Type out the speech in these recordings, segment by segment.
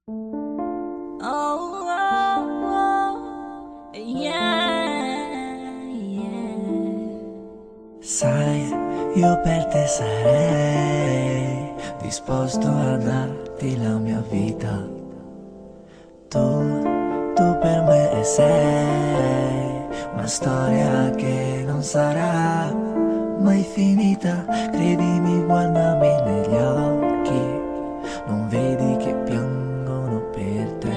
Oh, oh, oh, yeah, yeah. Sai, io per te sarei disposto a darti la mia vita. Tu per me sei una storia che non sarà mai finita. Credimi, guardami negli occhi, non vedi che piangono per te.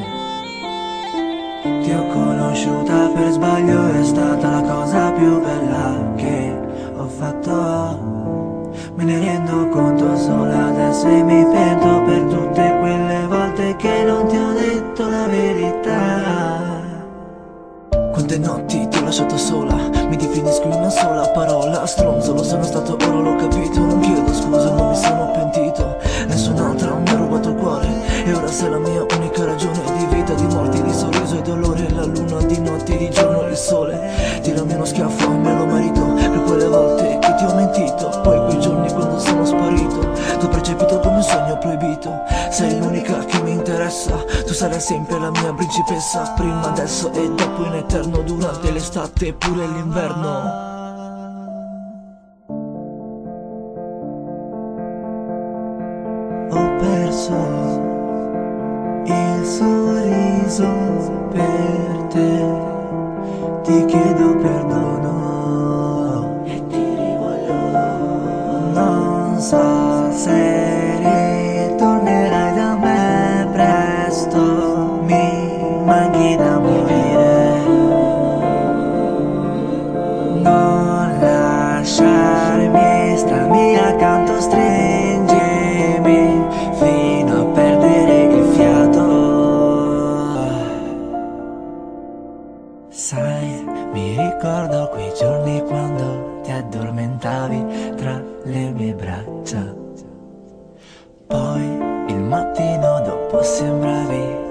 Ti ho conosciuta per sbaglio, è stata la cosa più bella che ho fatto. Me ne rendo conto solo adesso e mi pento per tutte quelle volte che non ti ho detto la verità. Quante notti ti ho lasciato sola, mi definisco in una sola parola: stronzo. Lo sono stato, ora l'ho capito. Non chiedo scusa, non mi sono pentito. Nessun'altra mi ha rubato il cuore e ora sei la mia unica ragione di vita, di morte, di sorriso e dolore. La luna di notte, di giorno il sole. Tirami uno schiaffo, me lo merito per quelle volte che ti ho mentito. Poi quei giorni quando sono sparito, t'ho percepito come un sogno proibito. Sei l'unica che mi interessa, tu sarai sempre la mia principessa. Prima, adesso e dopo in eterno, durante l'estate e pure l'inverno. Ho perso il sorriso per te, ti chiedo perdono e ti rivoglio. Non so se ritornerai da me presto, mi manchi da morire. Non lasciarmi, stammi accanto, stringimi fino a perdere il fiato. Sai, mi ricordo quei giorni quando ti addormentavi tra le mie braccia. Poi il mattino dopo sembravi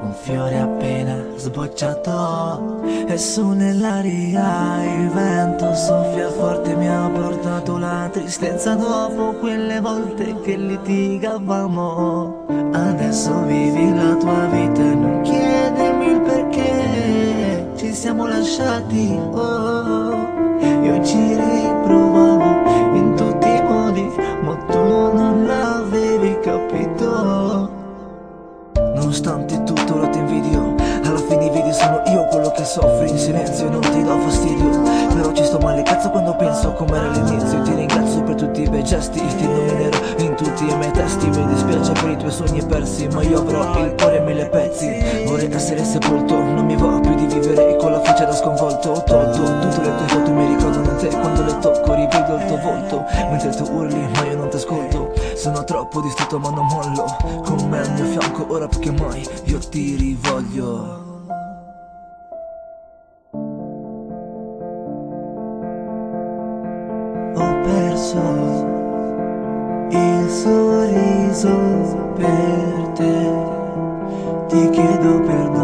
un fiore appena sbocciato. E su nell'aria il vento soffia forte, mi ha portato la tristezza dopo quelle volte che litigavamo. Adesso vivi la tua vita e non chiedermi il perché ci siamo lasciati. Io ci riprovavo in tutti i modi, ma tu non l'avevi capito. Nonostante tutto ora ti invidio, alla fine vedi sono io quello che soffre in silenzio e non ti do fastidio. Però ci sto male cazzo quando penso a com'era all'inizio. Ti ringrazio per tutti i bei gesti, ti nominerò in tutti i miei testi. Mi dispiace per i tuoi sogni persi, ma io avrò il cuore in 1000 pezzi. Vorrei essere sepolto, non mi va più di vivere con la faccia da sconvolto. Ho tolto tutte le tue foto, mi ricordano te quando le tocco, rivedo il tuo volto mentre tu urli ma io non ti ascolto. Sono troppo distrutto ma non mollo, con me al mio fianco ora più che mai io ti rivoglio. Ho perso il sorriso per te, ti chiedo perdono.